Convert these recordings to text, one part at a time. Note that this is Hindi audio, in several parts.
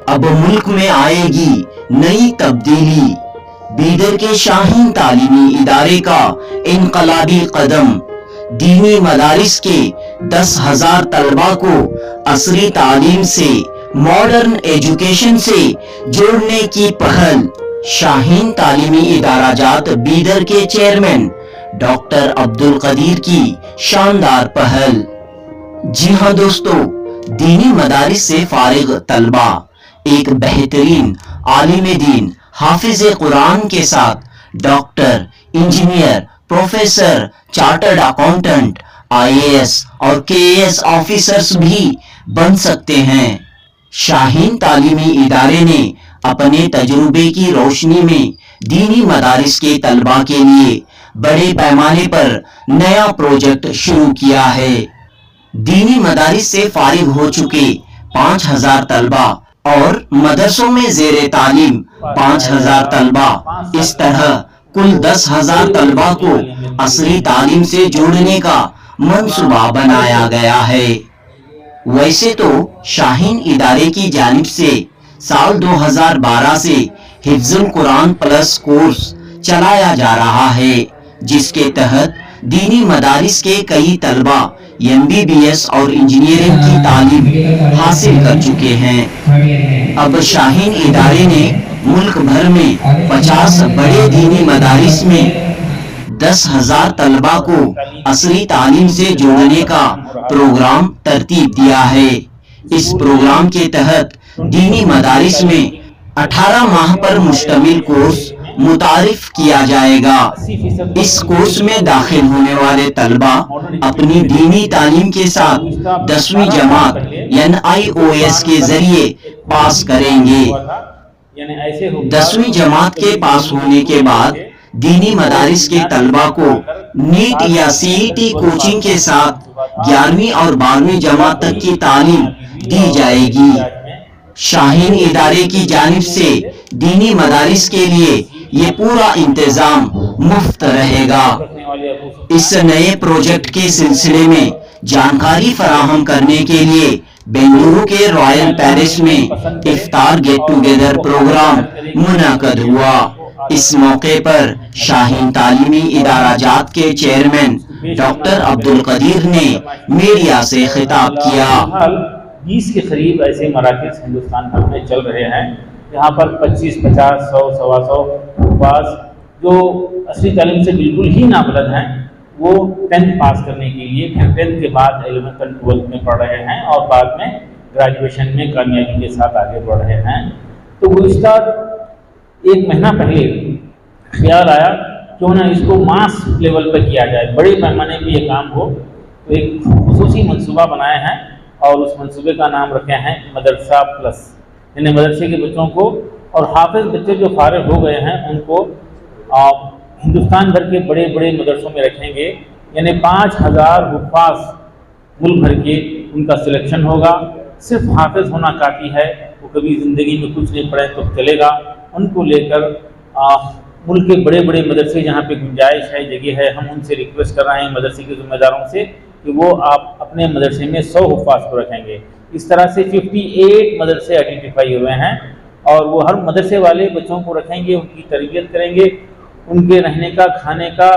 अब मुल्क में आएगी नई तब्दीली। बीदर के शाहीन तालीमी इदारे का इनकलाबी कदम। दीनी मदारिस के 10,000 तलबा को असरी तालीम से, मॉडर्न एजुकेशन से जोड़ने की पहल। शाहीन तालीमी इदारा जात बीदर के चेयरमैन डॉक्टर अब्दुल कदीर की शानदार पहल। जी हाँ दोस्तों, दीनी मदारिस से फारिग तलबा एक बेहतरीन आलिम दीन, हाफिज कुरान के साथ doctor, engineer, professor, chartered accountant, IAS और KAS ऑफिसर्स भी बन सकते हैं। शाहीन तालीमी इदारे ने अपने तजुर्बे की रोशनी में दीनी मदारिस के तलबा के लिए बड़े पैमाने पर नया प्रोजेक्ट शुरू किया है। दीनी मदारिस से फारिग हो चुके 5,000 तलबा और मदरसों में ज़ेरे तालीम 5,000 तलबा, इस तरह कुल 10,000 तलबा को असली तालीम से जोड़ने का मंसूबा बनाया गया है। वैसे तो शाहीन इदारे की जानिब से साल 2012 से हिफ्जुल कुरान प्लस कोर्स चलाया जा रहा है, जिसके तहत दीनी मदारिस के कई तलबा MBBS और इंजीनियरिंग की तालीम हासिल कर चुके हैं। अब शाहीन इदारे ने मुल्क भर में 50 बड़े दीनी मदारिस में 10,000 तलबा को असली तालीम से जोड़ने का प्रोग्राम तरतीब दिया है। इस प्रोग्राम के तहत दीनी मदारिस में 18 माह पर मुश्तमिल कोर्स मुतारिफ किया जाएगा। इस कोर्स में दाखिल होने वाले तलबा अपनी दीनी तालीम के साथ 10वीं जमात NIOS के जरिए पास करेंगे। 10वीं जमात के पास होने के बाद दीनी मदारिस के तलबा को नीट या CET कोचिंग के साथ 11वीं और 12वीं जमात तक की तालीम दी जाएगी। शाहीन इदारे की जानिब से दीनी मदारिस के लिए ये पूरा इंतजाम मुफ्त रहेगा। इस नए प्रोजेक्ट के सिलसिले में जानकारी फराहम करने के लिए बेंगलुरु के रॉयल पैलेस में इफ्तार गेट टुगेदर प्रोग्राम मुनक़द हुआ। इस मौके पर शाहीन तालीमी इदारा जात के चेयरमैन डॉक्टर अब्दुल कदीर ने मीडिया से खिताब किया। 20 के करीब ऐसे मराकज़ हिंदुस्तान भर में चल रहे हैं। यहाँ पर 25, 50, 100, 125 पास जो असली तालीम से बिल्कुल ही नाबलद हैं, वो 10th पास करने के लिए फिर 10th के बाद 11th और 12th में पढ़ रहे हैं और बाद में ग्रेजुएशन में कामयाबी के साथ आगे बढ़ रहे हैं। तो गुज़िश्ता 1 महीना पहले ख्याल आया क्यों ना इसको मास लेवल पर किया जाए, बड़े पैमाने पर ये काम हो। तो एक खुसूसी मनसूबा बनाए हैं और उस मनसूबे का नाम रखे हैं मदरसा प्लस। यानी मदरसे के बच्चों को और हाफिज बच्चे जो फारिग हो गए हैं उनको हिंदुस्तान भर के बड़े बड़े मदरसों में रखेंगे। यानी 5,000 हुफ़ाज़ मुल्क भर के उनका सिलेक्शन होगा। सिर्फ हाफिज होना काफ़ी है, वो कभी ज़िंदगी में कुछ नहीं पढ़े तो चलेगा। उनको लेकर मुल्क के बड़े बड़े मदरसे जहाँ पे गुंजाइश है, जगह है, हम उनसे रिक्वेस्ट कर रहे हैं मदरसे के ज़िम्मेदारों से कि वो आप अपने मदरसे में 100 हुफ़ाज़ को रखेंगे। इस तरह से 58 मदरसे आइडेंटिफाई हुए हैं और वो हर मदरसे वाले बच्चों को रखेंगे, उनकी तरबियत करेंगे, उनके रहने का, खाने का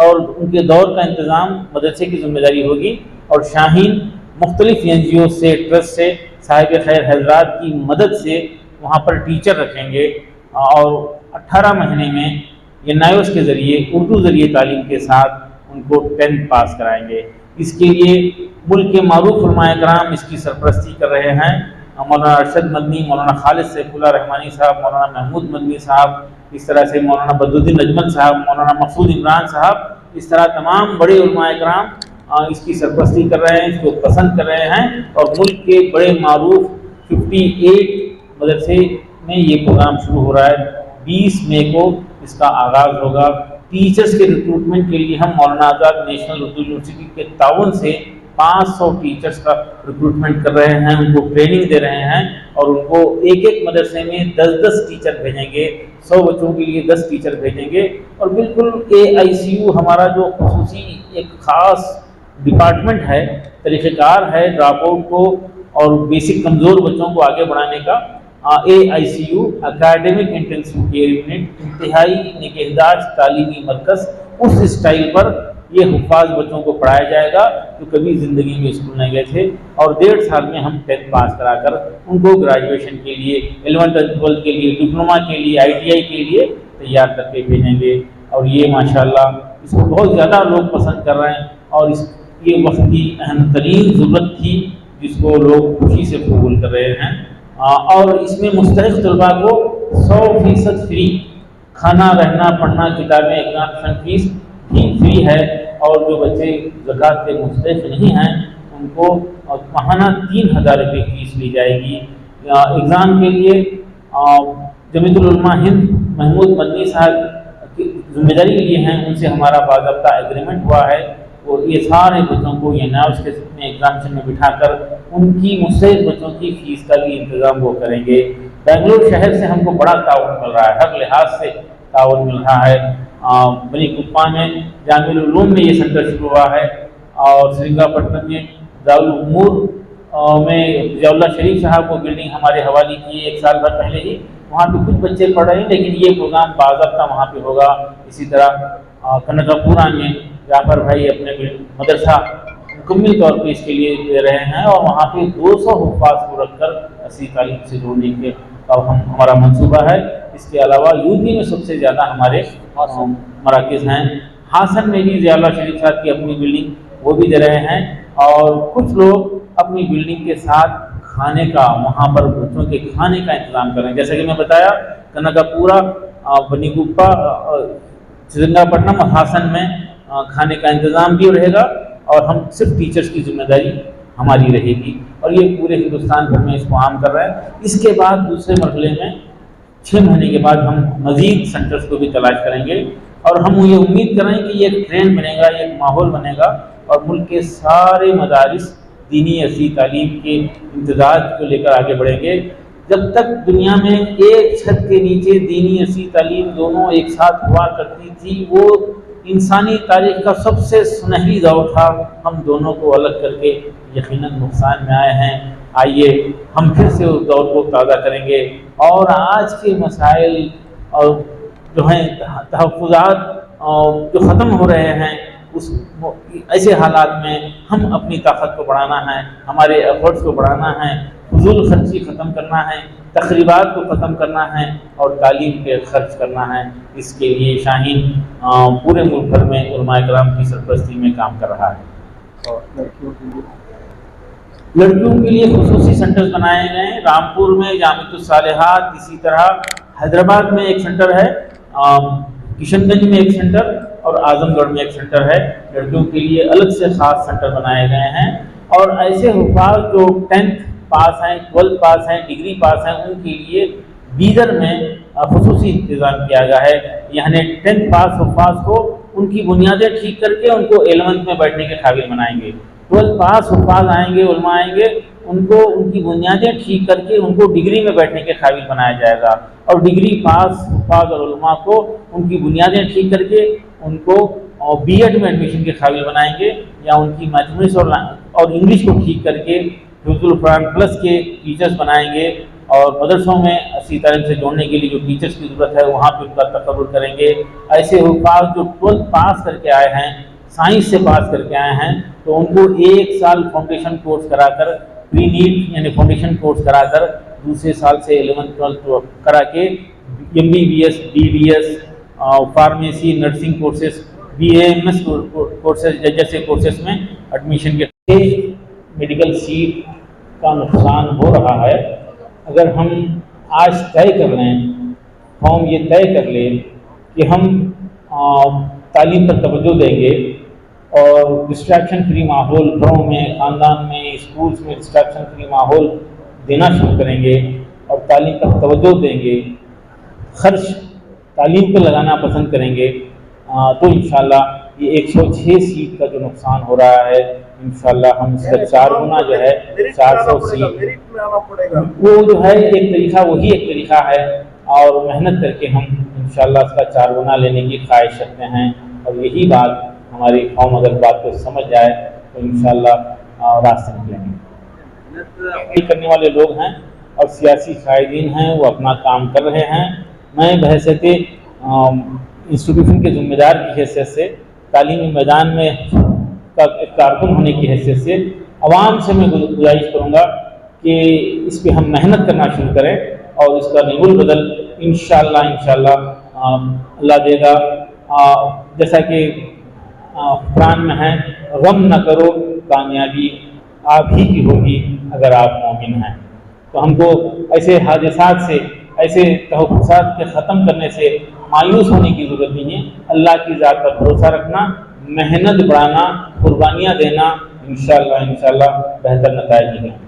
और उनके दौर का इंतज़ाम मदरसे की जिम्मेदारी होगी। और शाहीन मुख्तलिफ NGO से, ट्रस्ट से, साहिब खैर हजरात की मदद से वहाँ पर टीचर रखेंगे और 18 महीने में NIOS के ज़रिए उर्दू ज़रिए तालीम के साथ उनको 10th पास कराएंगे। इसके लिए मुल्क के मारूफ उलमाए कराम इसकी सरपरस्ती कर रहे हैं। मौलाना अरशद मदनी, मौलाना खालिद सैफुल्लाह रहमानी साहब, मौलाना महमूद मदनी साहब, इस तरह से मौलाना बदरुद्दीन अजमल साहब, मौलाना मकसूद इमरान साहब, इस तरह तमाम बड़े उलमाए कराम इसकी सरपरस्ती कर रहे हैं, इसको पसंद कर रहे हैं। और मुल्क के बड़े मारूफ 58 मदरसे में ये प्रोग्राम शुरू हो रहा है। 20 मई को इसका आगाज़ होगा। टीचर्स के रिक्रूटमेंट के लिए हम मौलाना आज़ाद नेशनल उर्दू यूनिवर्सिटी के ताउन से 500 टीचर्स का रिक्रूटमेंट कर रहे हैं, उनको ट्रेनिंग दे रहे हैं और उनको एक एक मदरसे में 10-10 टीचर भेजेंगे। 100 बच्चों के लिए 10 टीचर भेजेंगे और बिल्कुल AICU हमारा जो खुसूसी एक ख़ास डिपार्टमेंट है, तरीक़ेकार है ड्रॉप आउट को और बेसिक कमज़ोर बच्चों को आगे बढ़ाने का, AICU academic intensive care unit, इंतहाई निगहदाश्त तालीमी मरकज़, उस स्टाइल पर ये हुफ्फाज बच्चों को पढ़ाया जाएगा जो कभी ज़िंदगी में स्कूल नहीं गए थे, और 1.5 साल में हम 10th पास कराकर उनको ग्रेजुएशन के लिए, 11th और 12th के लिए, डिप्लोमा के लिए, ITI के लिए तैयार करके भेजेंगे। और ये माशाल्लाह इसको बहुत ज़्यादा लोग पसंद कर रहे हैं, और ये वक्त की अहम तरीन ज़रूरत थी जिसको लोग खुशी से कबूल कर रहे हैं। और इसमें मुस्तहिक़ तलबा को 100% फ्री खाना, रहना, पढ़ना, किताबें, एग्जामिनेशन फीस भी फ्री है। और जो बच्चे ज़कात के मुस्तहिक़ नहीं हैं उनको माहाना 3,000 रुपये फीस ली जाएगी। एग्ज़ाम के लिए जमीयतुल उलमा हिंद महमूद मदनी साहब की जिम्मेदारी लिए हैं, उनसे हमारा बाज़ाब्ता एग्रीमेंट हुआ है। और ये सारे बच्चों को ये नाब्स के एग्जामिनेशन में बिठाकर उनकी मुस्तहिक़ बच्चों की फ़ीस का भी इंतज़ाम वो करेंगे। बेंगलुरु शहर से हमको बड़ा ताउन मिल रहा है, हर लिहाज से ताउन मिल रहा है। बनी कुप्पा में जामिल उलूम में ये सेंटर शुरू हुआ है, और श्रीरंगापट्टनम में दारुल उमूर में ज़ियाउल्लाह शरीफ साहब को बिल्डिंग हमारे हवाले की 1 साल भर पहले ही, वहाँ पे कुछ बच्चे पढ़ रहे हैं, लेकिन ये प्रोग्राम बाज़ाब्ता वहाँ पे होगा। इसी तरह कनकापुरा में जाफर भाई अपने मदरसा मुकम्मल तौर पे इसके लिए दे रहे हैं, और वहाँ पे 200 हुफ़ाज़ को रखकर असली तालीम से जोड़ने के हमारा मंसूबा है। इसके अलावा यूपी में सबसे ज़्यादा हमारे मराकज़ हैं। हासन में भी ज़ियाउल्लाह शरीफ साहब की अपनी बिल्डिंग वो भी दे रहे हैं, और कुछ लोग अपनी बिल्डिंग के साथ खाने का, वहाँ पर बच्चों के खाने का इंतज़ाम करें। जैसे कि मैं बताया, कनकापुरा, बनी गुप्पा, श्रीरंगापट्टनम और हासन में खाने का इंतज़ाम भी रहेगा, और हम सिर्फ टीचर्स की जिम्मेदारी हमारी रहेगी। और ये पूरे हिंदुस्तान भर में इसको आम कर रहे हैं। इसके बाद दूसरे मरहले में 6 महीने के बाद हम मज़ीद सेंटर्स को भी तलाश करेंगे, और हम ये उम्मीद कर रहे हैं कि ये एक ट्रेंड बनेगा, ये एक माहौल बनेगा, और मुल्क के सारे मदारिस दीनी असली तालीम के इम्तदाद को लेकर आगे बढ़ेंगे। जब तक दुनिया में एक छत के नीचे दीनी असली तालीम दोनों एक साथ हुआ करती थी, वो इंसानी तारीख का सबसे सुनहरी दौर था। हम दोनों को अलग करके यकीनन नुकसान में आए हैं। आइए हम फिर से उस दौर को ताज़ा करेंगे, और आज के मसाइल और जो हैं तहफ़्फ़ुज़ात जो ख़त्म हो रहे हैं, उस ऐसे हालात में हम अपनी ताकत को बढ़ाना है, हमारे एफर्ट्स को बढ़ाना है, फजूल खर्ची ख़त्म करना है, तक़रीबात को ख़त्म करना है, और तालीम पे खर्च करना है। इसके लिए शाहीन पूरे मुल्क भर में उलमाए कराम की सरपरस्ती में काम कर रहा है। और लड़कियों के लिए खुसूसी सेंटर्स बनाए गए हैं। रामपुर में जामिअतुस सालिहात, इसी तरह हैदराबाद में एक सेंटर है, किशनगंज में एक सेंटर, और आजमगढ़ में एक सेंटर है। लड़कियों के लिए अलग से ख़ास सेंटर बनाए गए हैं। और ऐसे हुफ़ाज़ जो 10th पास हैं, 12th पास हैं, डिग्री पास हैं, उनके लिए बीदर में खुसूसी इंतज़ाम किया गया है। यानी 10th पास हुफ़ाज़ को उनकी बुनियादें ठीक करके उनको 11th में बैठने के काबिल बनाएंगे। 12th पास हुफ़ाज़ आएंगे, उलमा आएंगे, उनको उनकी बुनियादें ठीक करके उनको डिग्री में बैठने के काबिल बनाया जाएगा। और डिग्री पास हुफ़ाज़ और उलमा को उनकी बुनियादें ठीक करके उनको B.Ed में एडमिशन के काबिल बनाएंगे, या उनकी मैथमेटिक्स और इंग्लिश को ठीक करके हिफ्ज़ुल कुरान प्लस के टीचर्स बनाएंगे। और मदरसों में असली तालीम से जोड़ने के लिए जो टीचर्स की ज़रूरत है वहाँ पे उनका तकर्रुर करेंगे। ऐसे हुफ़ाज़ जो 12th पास करके आए हैं, साइंस से पास करके आए हैं, तो उनको 1 साल फाउंडेशन कोर्स कराकर, प्री नीट यानी फाउंडेशन कोर्स कराकर, दूसरे साल से 11th 12th करा के MBBS, DDS, pharmacy, nursing courses, BAMS courses जैसे कोर्सेज में एडमिशन के मेडिकल सीट का नुकसान हो रहा है। अगर हम आज तय कर लें, फॉर्म ये तय कर लें कि हम तालीम पर तवज्जो देंगे, और डिस्ट्रैक्शन फ्री माहौल घरों में, ख़ानदान में, स्कूल्स में डिस्ट्रैक्शन फ्री माहौल देना शुरू करेंगे, और तालीम पर तवज्जो देंगे, खर्च तालीम पर लगाना पसंद करेंगे, तो इंशाल्लाह ये 106 सीट का जो नुकसान हो रहा है, इंशाल्लाह हम इसका 4 गुना जो है 400 सीट, वो जो है एक तरीका, वही एक तरीका है, और मेहनत करके हम इंशाल्लाह इसका 4 गुना लेने की ख्वाहिश रखते हैं। और यही बात हमारी कौम अगर बात को समझ जाए तो इंशाल्लाह रास्ते निकलेंगे। करने वाले लोग हैं, और सियासी कायदीन हैं वो अपना काम कर रहे हैं। मैं बहैसियत इंस्टीट्यूशन के ज़िम्मेदार की हैसियत से, तालीमी मैदान में का एक कारकुन होने की हैसियत से आवाम से मैं गुजारिश करूँगा कि इस पर हम मेहनत करना शुरू करें और इसका निगुल बदल इंशाअल्लाह अल्लाह देगा। जैसा कि कुरान में है, गम न करो, कामयाबी आप ही की होगी अगर आप मोमिन हैं। तो हमको ऐसे हादिसात से, ऐसे तहफ़्फ़ुज़ात के ख़त्म करने से मायूस होने की ज़रूरत नहीं है। अल्लाह की ज़ात पर भरोसा रखना, मेहनत बढ़ाना, कुर्बानियाँ देना, इंशाअल्लाह बेहतर नताइज हैं।